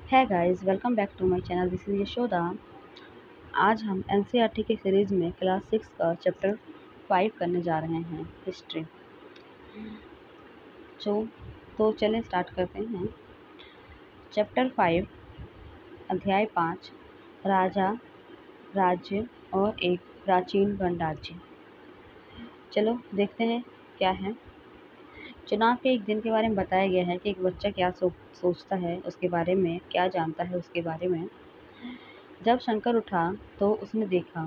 है guys, welcome back to my channel. This is Yashoda. आज हम एनसीईआरटी के सीरीज़ में क्लास 6 का चैप्टर 5 करने जा रहे हैं, हिस्ट्री। जो तो चलें स्टार्ट करते हैं। चैप्टर 5, अध्याय 5, राजा, राज्य और एक प्राचीन गणराज्य। चलो देखते हैं क्या है। चुनाव के एक दिन के बारे में बताया गया है कि एक बच्चा क्या सोचता है उसके बारे में, क्या जानता है उसके बारे में। जब शंकर उठा तो उसने देखा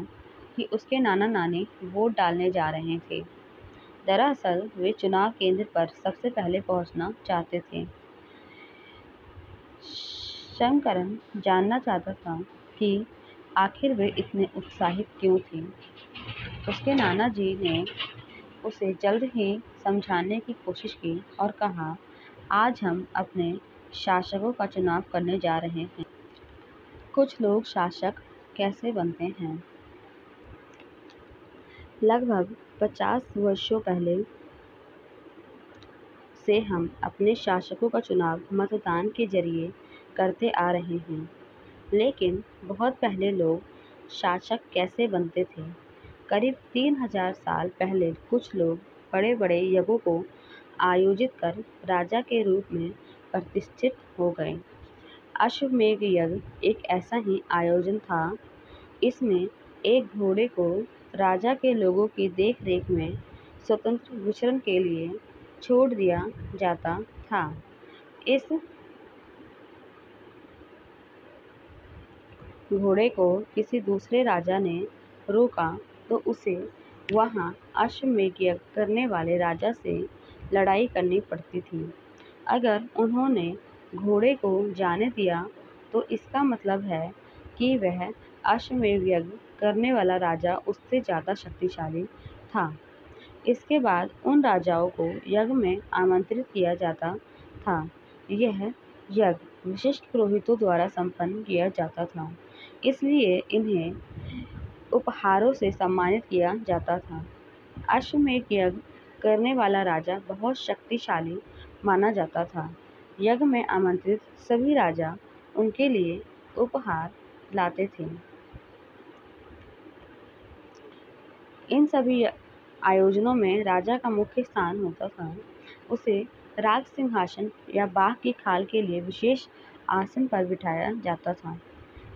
कि उसके नाना नानी वोट डालने जा रहे थे। दरअसल वे चुनाव केंद्र पर सबसे पहले पहुंचना चाहते थे। शंकरन जानना चाहता था कि आखिर वे इतने उत्साहित क्यों थे। उसके नाना जी ने उसे जल्द ही समझाने की कोशिश की और कहा, आज हम अपने शासकों का चुनाव करने जा रहे हैं। कुछ लोग शासक कैसे बनते हैं। लगभग 50 वर्षों पहले से हम अपने शासकों का चुनाव मतदान के जरिए करते आ रहे हैं। लेकिन बहुत पहले लोग शासक कैसे बनते थे। करीब 3000 साल पहले कुछ लोग बड़े बड़े यज्ञों को आयोजित कर राजा के रूप में प्रतिष्ठित हो गए। अश्वमेध यज्ञ एक ऐसा ही आयोजन था। इसमें एक घोड़े को राजा के लोगों की देखरेख में स्वतंत्र विचरण के लिए छोड़ दिया जाता था। इस घोड़े को किसी दूसरे राजा ने रोका तो उसे वहां अश्वमेध यज्ञ करने वाले राजा से लड़ाई करनी पड़ती थी। अगर उन्होंने घोड़े को जाने दिया तो इसका मतलब है कि वह अश्वमेध यज्ञ करने वाला राजा उससे ज़्यादा शक्तिशाली था। इसके बाद उन राजाओं को यज्ञ में आमंत्रित किया जाता था। यह यज्ञ विशिष्ट पुरोहितों द्वारा संपन्न किया जाता था, इसलिए इन्हें उपहारों से सम्मानित किया जाता था। अश्वमेध यज्ञ करने वाला राजा बहुत शक्तिशाली माना जाता था। यज्ञ में आमंत्रित सभी राजा उनके लिए उपहार लाते थे। इन सभी आयोजनों में राजा का मुख्य स्थान होता था। उसे राज सिंहासन या बाघ की खाल के लिए विशेष आसन पर बिठाया जाता था।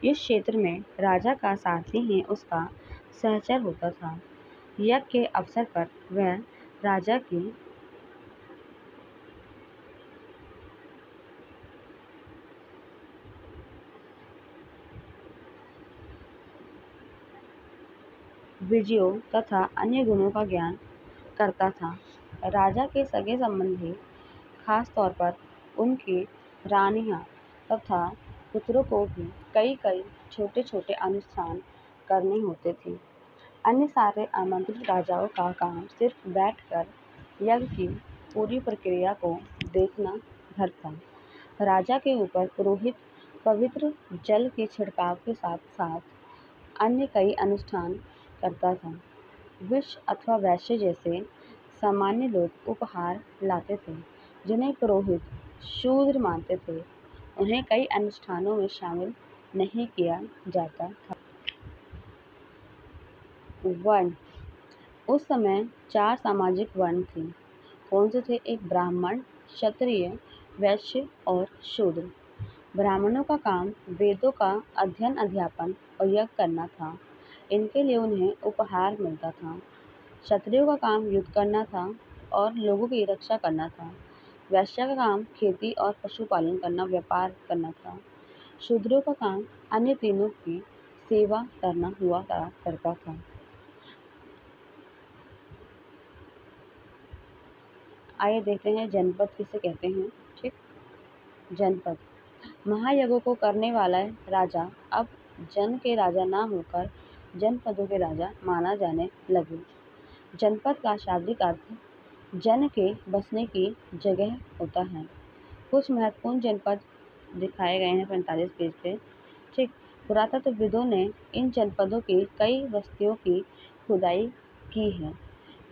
इस क्षेत्र में राजा का सारथी ही उसका सहचर होता था। यज्ञ के अवसर पर वह राजा की विजयों तथा अन्य गुणों का ज्ञान करता था। राजा के सगे संबंधी, खास तौर पर उनकी रानियां तथा पुत्रों को भी कई कई छोटे छोटे अनुष्ठान करने होते थे। अन्य सारे आमंत्रित राजाओं का काम सिर्फ बैठकर यज्ञ की पूरी प्रक्रिया को देखना भर था। राजा के ऊपर पुरोहित पवित्र जल के छिड़काव के साथ साथ अन्य कई अनुष्ठान करता था। विष अथवा वैश्य जैसे सामान्य लोग उपहार लाते थे, जिन्हें पुरोहित शूद्र मानते थे। उन्हें कई अनुष्ठानों में शामिल नहीं किया जाता था। वर्ण। उस समय 4 सामाजिक वर्ण थे। कौन से थे? एक ब्राह्मण, क्षत्रिय, वैश्य और शूद्र। ब्राह्मणों का काम वेदों का अध्ययन, अध्यापन और यज्ञ करना था। इनके लिए उन्हें उपहार मिलता था। क्षत्रियों का काम युद्ध करना था और लोगों की रक्षा करना था। वैश्य का काम खेती और पशुपालन करना, व्यापार करना था। शूद्रों का काम अन्य तीनों की सेवा करना हुआ करता था। आइए देखते हैं जनपद किसे कहते हैं। ठीक, जनपद महायज्ञों को करने वाला राजा अब जन के राजा ना होकर जनपदों के राजा माना जाने लगे। जनपद का शाब्दिक अर्थ जन के बसने की जगह होता है। कुछ महत्वपूर्ण जनपद दिखाए गए हैं 45 पेज पे। ठीक, पुरातत्वविदों ने इन जनपदों की कई बस्तियों की खुदाई की है।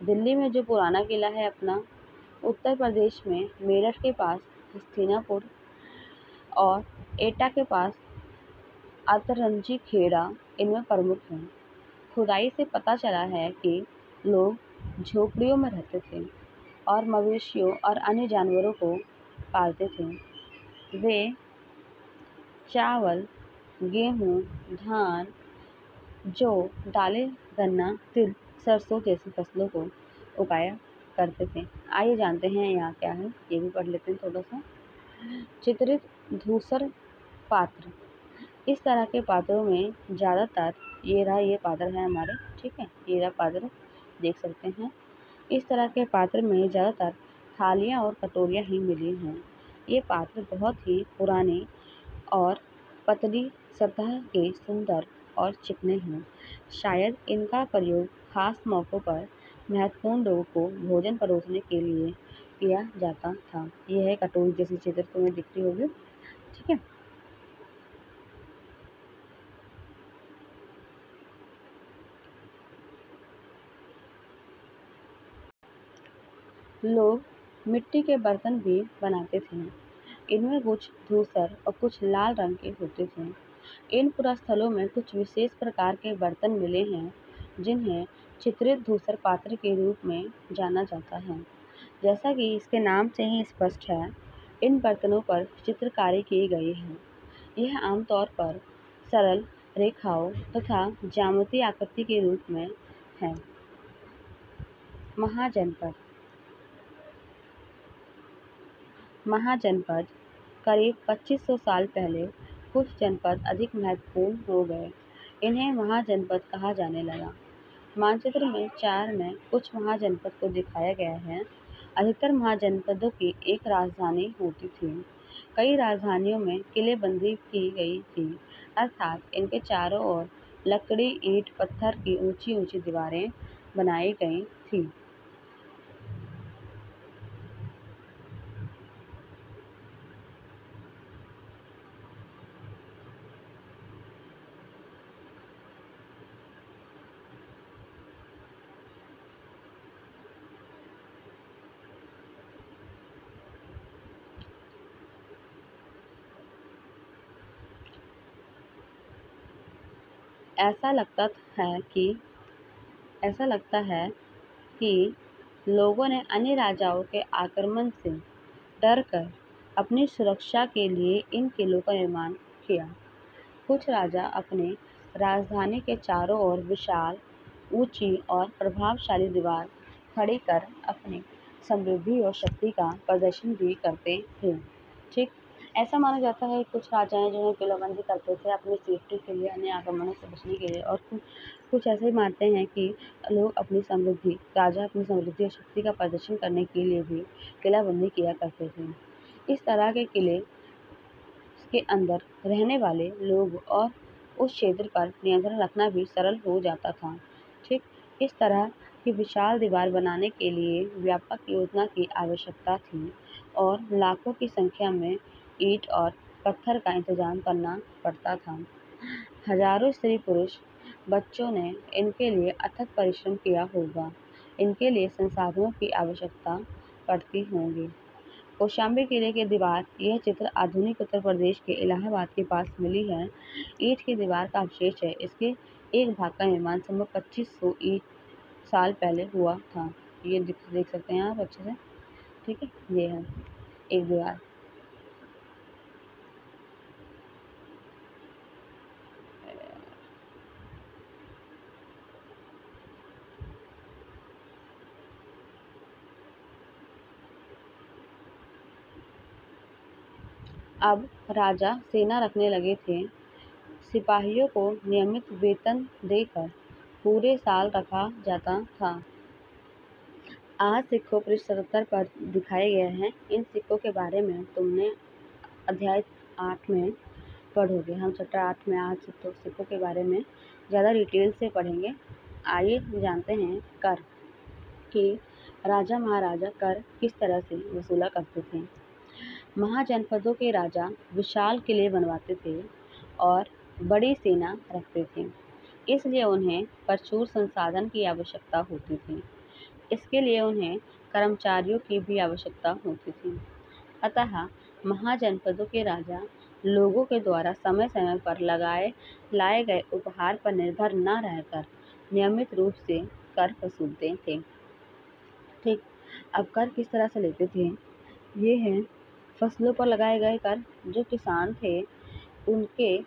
दिल्ली में जो पुराना किला है अपना, उत्तर प्रदेश में मेरठ के पास हस्तिनापुर और एटा के पास अतरंजी खेड़ा इनमें प्रमुख है। खुदाई से पता चला है कि लोग झोपड़ियों में रहते थे और मवेशियों और अन्य जानवरों को पालते थे। वे चावल, गेहूँ, धान, जौ, दालें, गन्ना, तिल, सरसों जैसी फसलों को उगाया करते थे। आइए जानते हैं यहाँ क्या है, ये भी पढ़ लेते हैं थोड़ा सा। चित्रित धूसर पात्र। इस तरह के पात्रों में ज़्यादातर ये पात्र है हमारे, ठीक है, ये रहा पात्र, देख सकते हैं। इस तरह के पात्र में ज़्यादातर थालियाँ और कटोरियाँ ही मिली हैं। ये पात्र बहुत ही पुराने और पतली सतह के सुंदर और चिकने हैं। शायद इनका प्रयोग खास मौक़ों पर महत्वपूर्ण लोगों को भोजन परोसने के लिए किया जाता था। यह है कटोरी जैसी चित्र तुम्हें दिख रही होगी, ठीक है। लोग मिट्टी के बर्तन भी बनाते थे। इनमें कुछ धूसर और कुछ लाल रंग के होते थे। इन पुरास्थलों में कुछ विशेष प्रकार के बर्तन मिले हैं जिन्हें चित्रित धूसर पात्र के रूप में जाना जाता है। जैसा कि इसके नाम से ही स्पष्ट है, इन बर्तनों पर चित्रकारी की गई है। यह आमतौर पर सरल रेखाओं तथा ज्यामितीय आकृति के रूप में है। महाजनपद। महाजनपद करीब 2500 साल पहले कुछ जनपद अधिक महत्वपूर्ण हो गए। इन्हें महाजनपद कहा जाने लगा। मानचित्र में 4 में कुछ महाजनपद को दिखाया गया है। अधिकतर महाजनपदों की एक राजधानी होती थी। कई राजधानियों में किलेबंदी की गई थी, अर्थात इनके चारों ओर लकड़ी, ईंट, पत्थर की ऊंची-ऊंची दीवारें बनाई गई थी। ऐसा लगता है कि ऐसा लगता है कि लोगों ने अन्य राजाओं के आक्रमण से डरकर अपनी सुरक्षा के लिए इन किलों का निर्माण किया। कुछ राजा अपने राजधानी के चारों ओर विशाल, ऊंची और प्रभावशाली दीवार खड़ी कर अपनी समृद्धि और शक्ति का प्रदर्शन भी करते थे। ठीक, ऐसा माना जाता है कि कुछ राजा हैं जो है किलाबंदी करते थे अपनी सेफ्टी के लिए, अन्य आक्रमणों से बचने के लिए, और कुछ ऐसे मानते हैं कि राजा अपनी समृद्धि और शक्ति का प्रदर्शन करने के लिए भी किलाबंदी किया करते थे। इस तरह के किले के अंदर रहने वाले लोग और उस क्षेत्र पर नियंत्रण रखना भी सरल हो जाता था। ठीक, इस तरह की विशाल दीवार बनाने के लिए व्यापक योजना की आवश्यकता थी और लाखों की संख्या में ईंट और पत्थर का इंतजाम करना पड़ता था। हजारों स्त्री-पुरुष बच्चों ने इनके लिए अथक परिश्रम किया होगा। इनके लिए संसाधनों की आवश्यकता पड़ती होगी। कौशाम्बी किले की दीवार। यह चित्र आधुनिक उत्तर प्रदेश के इलाहाबाद के पास मिली है। ईंट की दीवार का अवशेष है। इसके एक भाग का निर्माण संभव 2500 साल पहले हुआ था। ये देख सकते हैं आप अच्छे से, ठीक है। ये है एक दीवार। अब राजा सेना रखने लगे थे। सिपाहियों को नियमित वेतन देकर पूरे साल रखा जाता था। आज सिक्कों पृष्ठ 77 पर दिखाए गए हैं। इन सिक्कों के बारे में तुमने अध्याय 8 में पढ़ोगे। हम चैप्टर 8 में आज सिक्कों के बारे में ज़्यादा डिटेल से पढ़ेंगे। आइए जानते हैं कर कि राजा महाराजा कर किस तरह से वसूला करते थे। महाजनपदों के राजा विशाल किले बनवाते थे और बड़ी सेना रखते थे, इसलिए उन्हें प्रचुर संसाधन की आवश्यकता होती थी। इसके लिए उन्हें कर्मचारियों की भी आवश्यकता होती थी। अतः महाजनपदों के राजा लोगों के द्वारा समय समय पर लाए गए उपहार पर निर्भर न रहकर नियमित रूप से कर वसूलते थे। ठीक, अब कर किस तरह से लेते थे? ये हैं फसलों पर लगाए गए कर। जो किसान थे उनके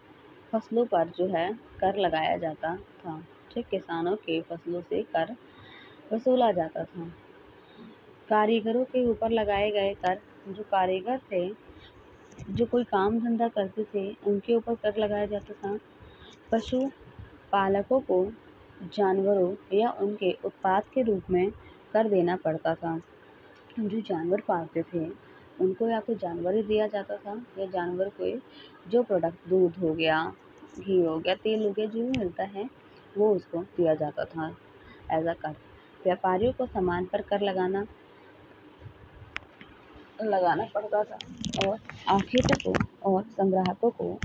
फसलों पर जो है कर लगाया जाता था। ठीक, किसानों के फसलों से कर वसूला जाता था। कारीगरों के ऊपर लगाए गए कर। जो कारीगर थे, जो कोई काम धंधा करते थे, उनके ऊपर कर लगाया जाता था। पशु पालकों को जानवरों या उनके उत्पाद के रूप में कर देना पड़ता था। जो जानवर पालते थे उनको या तो जानवर ही दिया जाता था या जानवर को जो प्रोडक्ट दूध हो गया, घी हो गया, तेल हो गया, जो भी मिलता है वो उसको दिया जाता था एज अ कर। व्यापारियों को सामान पर कर लगाना पड़ता था और आखेटकों और संग्राहकों को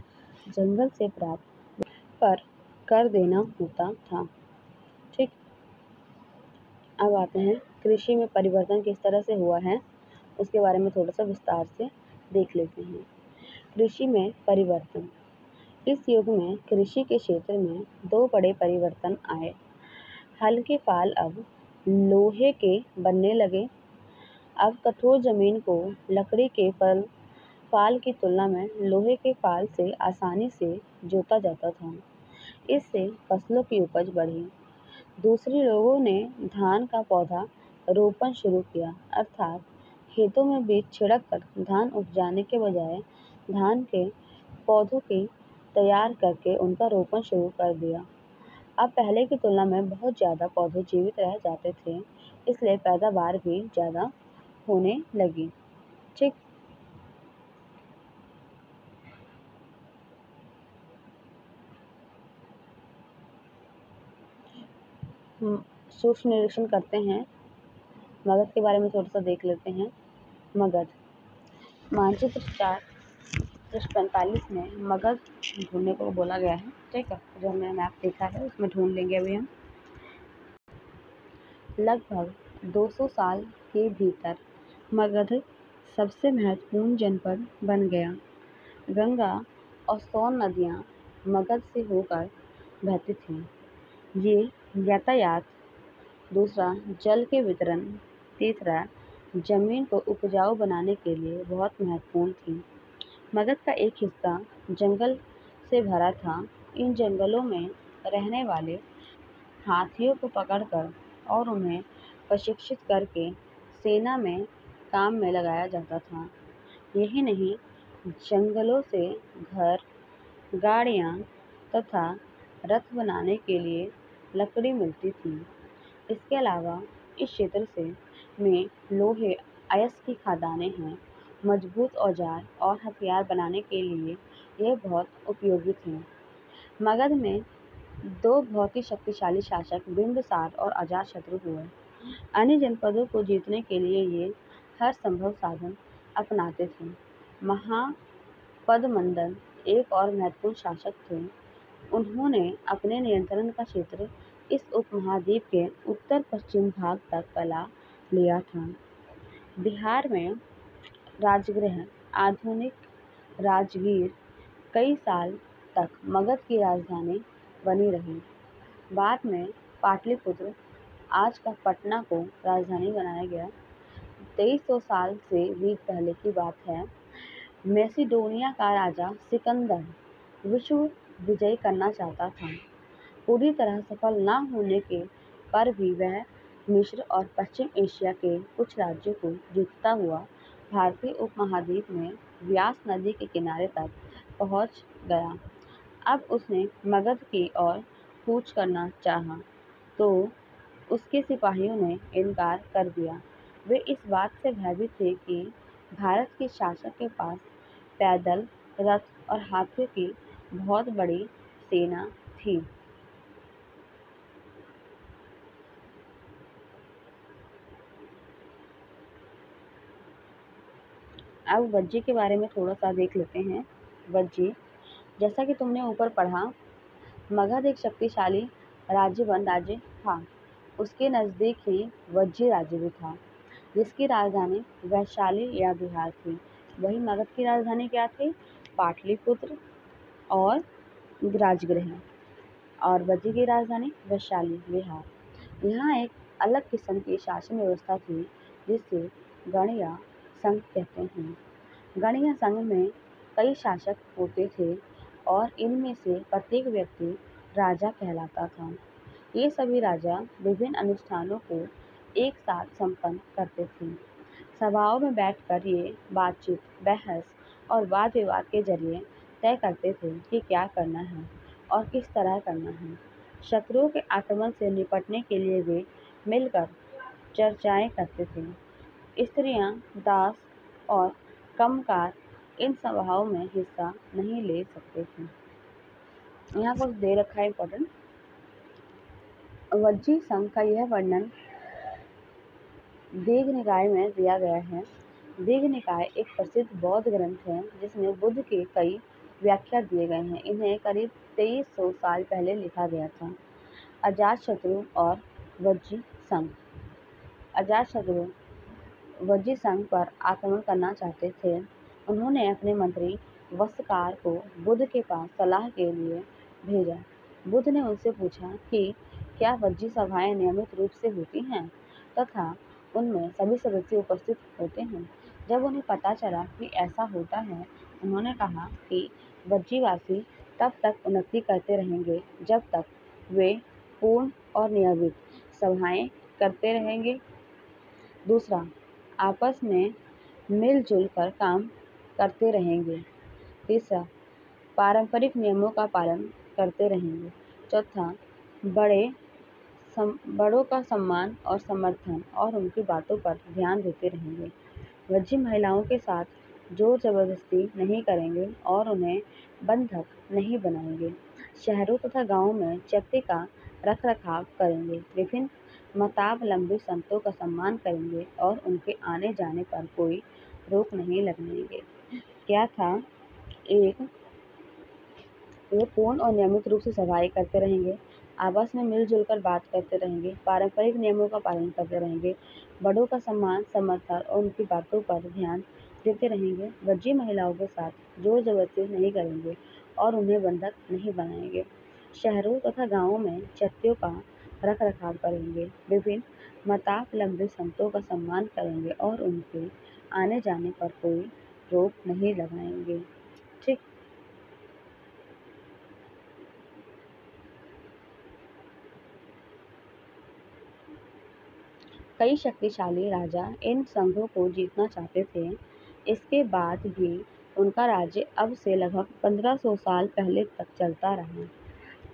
जंगल से प्राप्त पर कर देना होता था। ठीक, अब आते हैं कृषि में परिवर्तन किस तरह से हुआ है उसके बारे में थोड़ा सा विस्तार से देख लेते हैं। कृषि में परिवर्तन। इस युग में कृषि के क्षेत्र में दो बड़े परिवर्तन आए। हल के फाल अब लोहे के बनने लगे। अब कठोर जमीन को लकड़ी के फाल की तुलना में लोहे के फाल से आसानी से जोता जाता था। इससे फसलों की उपज बढ़ी। दूसरे लोगों ने धान का पौधा रोपण शुरू किया, अर्थात खेतों में बीज छिड़क कर धान उपजाने के बजाय धान के पौधों की तैयार करके उनका रोपण शुरू कर दिया। अब पहले की तुलना में बहुत ज़्यादा पौधे जीवित रह जाते थे, इसलिए पैदावार भी ज़्यादा होने लगी। ठीक, सूक्ष्म निरीक्षण करते हैं। मगध के बारे में थोड़ा सा देख लेते हैं। मगध मानचित्र 4/45 में मगध ढूंढने को बोला गया है। ठीक है, जो हमने मैप देखा है उसमें ढूंढ लेंगे अभी हम। लगभग 200 साल के भीतर मगध सबसे महत्वपूर्ण जनपद बन गया। गंगा और सोन नदियाँ मगध से होकर बहती थीं। ये यातायात, दूसरा जल के वितरण, तीसरा जमीन को उपजाऊ बनाने के लिए बहुत महत्वपूर्ण थी। मगध का एक हिस्सा जंगल से भरा था। इन जंगलों में रहने वाले हाथियों को पकड़कर और उन्हें प्रशिक्षित करके सेना में काम में लगाया जाता था। यही नहीं, जंगलों से घर, गाड़ियाँ तथा रथ बनाने के लिए लकड़ी मिलती थी। इसके अलावा इस क्षेत्र से में लोहे अयस्क की खदानें हैं। मजबूत औजार और हथियार बनाने के लिए यह बहुत उपयोगी थे। मगध में दो बहुत ही शक्तिशाली शासक बिंबिसार और अजातशत्रु हुए। अन्य जनपदों को जीतने के लिए ये हर संभव साधन अपनाते थे। महापद्मनंदन एक और महत्वपूर्ण शासक थे। उन्होंने अपने नियंत्रण का क्षेत्र इस उपमहाद्वीप के उत्तर पश्चिम भाग तक फैला लिया था। बिहार में राजगृह, आधुनिक राजगीर, कई साल तक मगध की राजधानी बनी रही। बाद में पाटलिपुत्र, आज का पटना, को राजधानी बनाया गया। 2300 साल से भी पहले की बात है। मैसिडोनिया का राजा सिकंदर विश्व विजय करना चाहता था। पूरी तरह सफल न होने के पर भी वह मिस्र और पश्चिम एशिया के कुछ राज्यों को जीतता हुआ भारतीय उपमहाद्वीप में व्यास नदी के किनारे तक पहुंच गया। अब उसने मगध की ओर कूच करना चाहा, तो उसके सिपाहियों ने इनकार कर दिया। वे इस बात से भयभीत थे कि भारत के शासक के पास पैदल, रथ और हाथियों की बहुत बड़ी सेना थी। अब वज्जी के बारे में थोड़ा सा देख लेते हैं। वज्जी, जैसा कि तुमने ऊपर पढ़ा, मगध एक शक्तिशाली राज्य था। उसके नज़दीक ही वज्जी राज्य भी था, जिसकी राजधानी वैशाली या बिहार थी। वही मगध की राजधानी क्या थी? पाटलिपुत्र और राजगृह। और वज्जी की राजधानी वैशाली, बिहार। यहाँ एक अलग किस्म की शासन व्यवस्था थी जिसे गण या संघ कहते हैं। गण या संघ में कई शासक होते थे और इनमें से प्रत्येक व्यक्ति राजा कहलाता था। ये सभी राजा विभिन्न अनुष्ठानों को एक साथ संपन्न करते थे। सभाओं में बैठकर ये बातचीत, बहस और वाद विवाद के जरिए तय करते थे कि क्या करना है और किस तरह करना है। शत्रुओं के आक्रमण से निपटने के लिए वे मिलकर चर्चाएं करते थे। स्त्रियां, दास और कमकार इन सभाओं में हिस्सा नहीं ले सकते थे। यहाँ पर दे रखा है इम्पोर्टेंट। वज्जी संघ का यह वर्णन दीघनिकाय में दिया गया है। दीघनिकाय एक प्रसिद्ध बौद्ध ग्रंथ है जिसमें बुद्ध के कई व्याख्या दिए गए हैं। इन्हें करीब 2300 साल पहले लिखा गया था। अजातशत्रु और वज्जी संघ। अजातशत्रु वज्जी संघ पर आक्रमण करना चाहते थे। उन्होंने अपने मंत्री वस्त्रकार को बुद्ध के पास सलाह के लिए भेजा। बुद्ध ने उनसे पूछा कि क्या वज्जी सभाएं नियमित रूप से होती हैं तथा उनमें सभी सदस्य उपस्थित होते हैं। जब उन्हें पता चला कि ऐसा होता है, उन्होंने कहा कि वज्जीवासी तब तक उन्नति करते रहेंगे जब तक वे पूर्ण और नियमित सभाएं करते रहेंगे। दूसरा, आपस में मिलजुल कर काम करते रहेंगे। तीसरा, पारंपरिक नियमों का पालन करते रहेंगे। चौथा, बड़ों का सम्मान और समर्थन और उनकी बातों पर ध्यान देते रहेंगे। वज्जी महिलाओं के साथ जोर जबरदस्ती नहीं करेंगे और उन्हें बंधक नहीं बनाएंगे। शहरों तथा गांवों में चैत्य का रखरखाव करेंगे। विभिन्न मतावलंबी संतों का सम्मान करेंगे और उनके आने जाने पर कोई रोक नहीं लगाएंगे। क्या था? एक, वे पूर्ण और नियमित रूप से सभाएं करते रहेंगे, आपस में मिलजुल कर बात करते रहेंगे, पारंपरिक नियमों का पालन करते रहेंगे, बड़ों का सम्मान, समर्थन और उनकी बातों पर ध्यान देते रहेंगे। वज्जी महिलाओं के साथ जोर जबरदस्ती नहीं करेंगे और उन्हें बंधक नहीं बनाएंगे। शहरों तथा गांवों में चैत्यों का रखरखाव करेंगे, विभिन्न मतावलंबी संतों का सम्मान करेंगे और उनके आने जाने पर कोई रोक नहीं लगाएंगे। ठीक। कई शक्तिशाली राजा इन संघों को जीतना चाहते थे। इसके बाद भी उनका राज्य अब से लगभग 1500 साल पहले तक चलता रहा।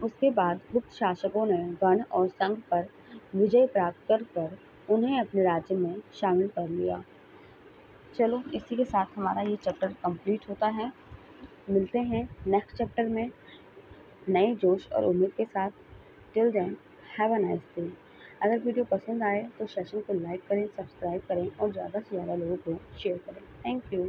उसके बाद गुप्त शासकों ने गण और संघ पर विजय प्राप्त कर उन्हें अपने राज्य में शामिल कर लिया। चलो, इसी के साथ हमारा ये चैप्टर कंप्लीट होता है। मिलते हैं नेक्स्ट चैप्टर में नए जोश और उम्मीद के साथ। Till then, have a nice day. अगर वीडियो पसंद आए तो सेशन को लाइक करें, सब्सक्राइब करें और ज़्यादा से ज़्यादा लोगों को शेयर करें। Thank you.